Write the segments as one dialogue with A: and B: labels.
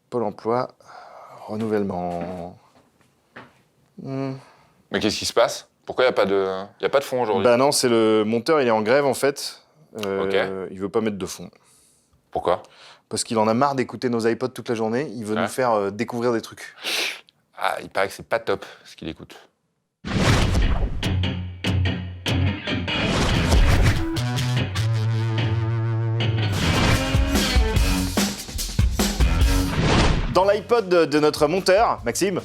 A: Pôle emploi, renouvellement.
B: Mais qu'est-ce qui se passe? Pourquoi il n'y a pas de fond aujourd'hui?
A: Bah non, c'est le monteur, il est en grève en fait.
B: Ok.
A: Il veut pas mettre de fond.
B: Pourquoi?
A: Parce qu'il en a marre d'écouter nos iPods toute la journée. Il veut
B: Ouais.
A: nous faire découvrir des trucs.
B: Ah, il paraît que c'est pas top ce qu'il écoute.
A: Dans l'iPod de notre monteur, Maxime,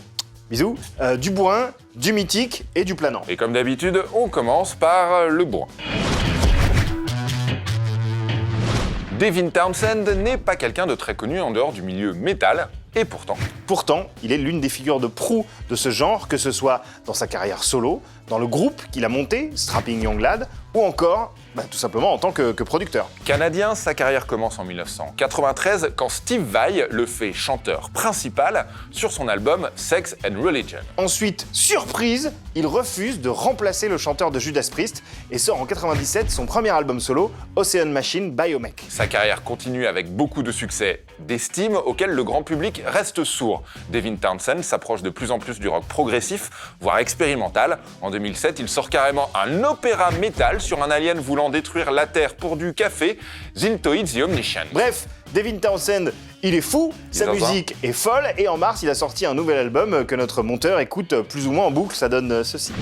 A: bisous, du bourrin, du mythique et du planant.
B: Et comme d'habitude, on commence par le bourrin. Devin Townsend n'est pas quelqu'un de très connu en dehors du milieu métal, et pourtant...
A: Pourtant, il est l'une des figures de proue de ce genre, que ce soit dans sa carrière solo, dans le groupe qu'il a monté, Strapping Young Lad, ou encore, tout simplement en tant que producteur.
B: Canadien, sa carrière commence en 1993 quand Steve Vai le fait chanteur principal sur son album Sex and Religion.
A: Ensuite, surprise, il refuse de remplacer le chanteur de Judas Priest et sort en 97 son premier album solo, Ocean Machine Biomech.
B: Sa carrière continue avec beaucoup de succès d'estime auquel le grand public reste sourd. Devin Townsend s'approche de plus en plus du rock progressif, voire expérimental. En 2007, il sort carrément un opéra métal sur un alien voulant détruire la Terre pour du café, Ziltoid the Omniscient.
A: Bref, Devin Townsend, il est fou, sa musique est folle, et en mars, il a sorti un nouvel album que notre monteur écoute plus ou moins en boucle, ça donne ceci.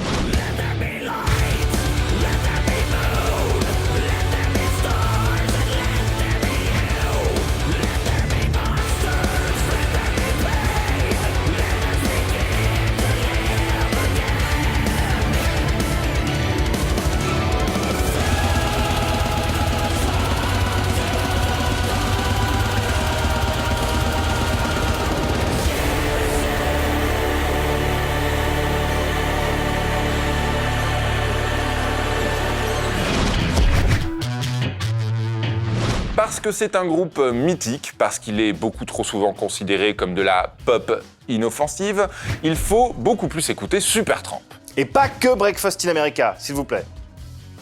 B: Parce que c'est un groupe mythique, parce qu'il est beaucoup trop souvent considéré comme de la pop inoffensive, il faut beaucoup plus écouter Supertramp.
A: Et pas que Breakfast in America, s'il vous plaît.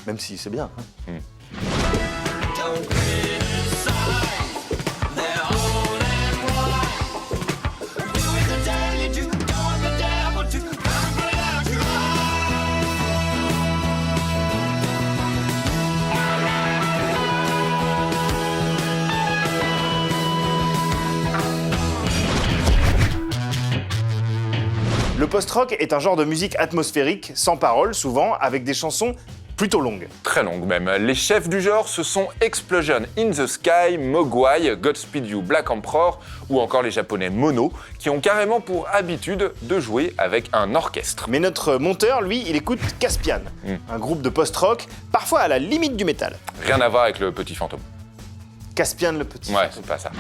A: Même si c'est bien. Hein. Le post-rock est un genre de musique atmosphérique, sans paroles souvent, avec des chansons plutôt longues.
B: Très longue même. Les chefs du genre, ce sont Explosion in the Sky, Mogwai, Godspeed You Black Emperor ou encore les japonais Mono, qui ont carrément pour habitude de jouer avec un orchestre.
A: Mais notre monteur, lui, il écoute Caspian, un groupe de post-rock, parfois à la limite du métal.
B: Rien à voir avec le petit fantôme.
A: Caspian le petit.
B: Ouais, c'est pas ça.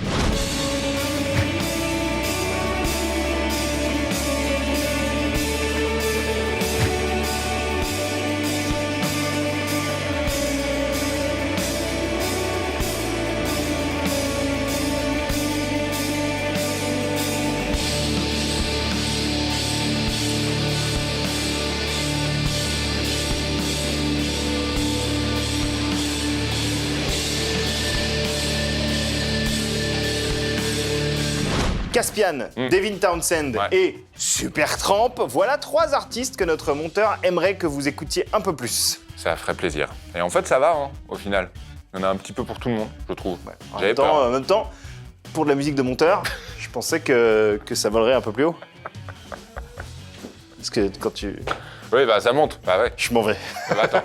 A: Caspian, Devin Townsend et Supertramp, voilà 3 artistes que notre monteur aimerait que vous écoutiez un peu plus.
B: Ça ferait plaisir. Et en fait, ça va, hein, au final. Il y en a un petit peu pour tout le monde, je trouve.
A: Ouais.
B: J'avais peur.
A: En même temps, pour de la musique de monteur, je pensais que ça volerait un peu plus haut. Parce que quand tu...
B: Oui, bah ça monte. Bah ouais.
A: Je m'en vais.
B: Bah attends.